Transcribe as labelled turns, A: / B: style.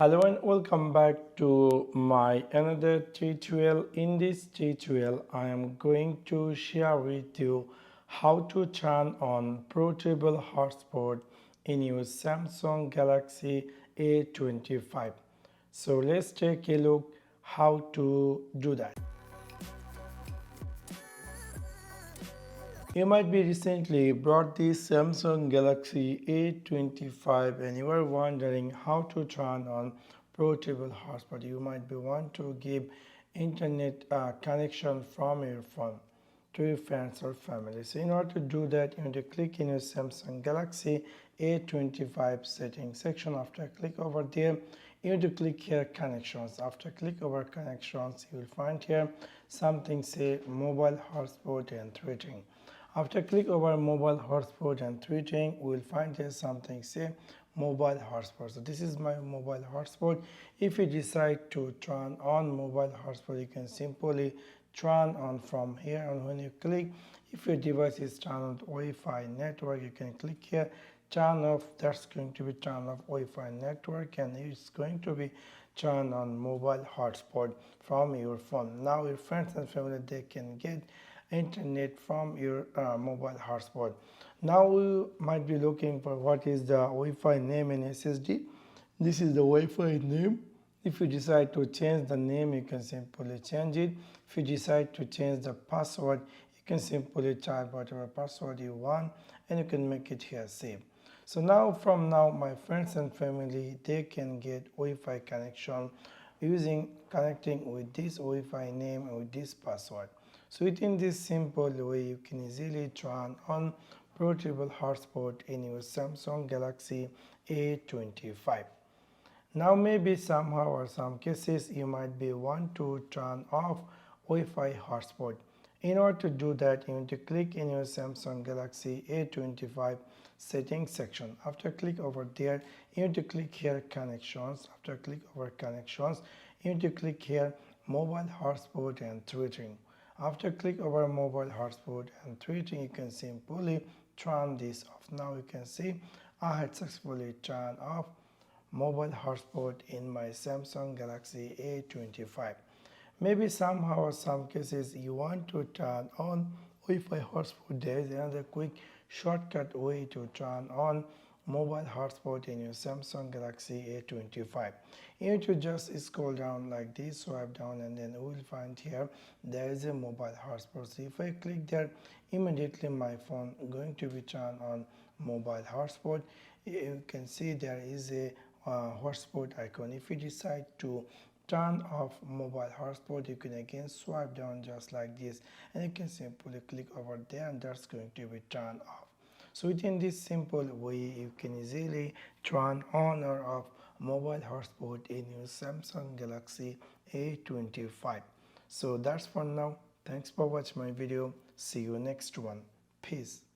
A: Hello and welcome back to my another tutorial. In this tutorial I am going to share with you how to turn on portable hotspot in your Samsung Galaxy A25. So let's take a look how to do that. You might be recently bought this Samsung Galaxy A25 and you are wondering how to turn on portable hotspot. You might be want to give internet connection from your phone to your friends or family. So in order to do that, you need to click in your Samsung Galaxy A25 settings section. After click over there, you need to click here connections. After click over connections, you will find here something say mobile hotspot and threading. After click over mobile hotspot and threading, we will find here something say mobile hotspot. So this is my mobile hotspot. If you decide to turn on mobile hotspot, you can simply turn on from here, and when you click, if your device is turned on Wi-Fi network, you can click here turn off. That's going to be turn off Wi-Fi network, and it's going to be turn on mobile hotspot from your phone. Now your friends and family, they can get internet from your mobile hotspot. Now you might be looking for what is the Wi-Fi name in SSD. This is the Wi-Fi name. If you decide to change the name, you can simply change it. If you decide to change the password, you can simply type whatever password you want and you can make it here save. So now from now, my friends and family, they can get Wi-Fi connection using connecting with this Wi-Fi name and with this password. So within this simple way, you can easily turn on portable hotspot in your Samsung Galaxy A25. Now maybe somehow or some cases you might be want to turn off Wi-Fi hotspot. In order to do that, you need to click in your Samsung Galaxy A25 settings section. After click over there, you need to click here connections. After click over connections, you need to click here mobile hotspot and threading. After click over mobile hotspot and threading, you can simply turn this off. Now you can see I had successfully turned off mobile hotspot in my Samsung Galaxy A25. Maybe somehow or some cases you want to turn on Wi-Fi hotspot. There is another quick shortcut way to turn on mobile hotspot in your Samsung Galaxy A25. You need to just scroll down like this, swipe down, and then you will find here there is a mobile hotspot. So if I click there, immediately my phone going to be turned on mobile hotspot. You can see there is a hotspot icon. If you decide to turn off mobile hotspot, you can again swipe down just like this and you can simply click over there and that's going to be turned off. So within this simple way, you can easily turn on or off mobile hotspot in your Samsung Galaxy A25. So that's for now. Thanks for watching my video. See you next one. Peace.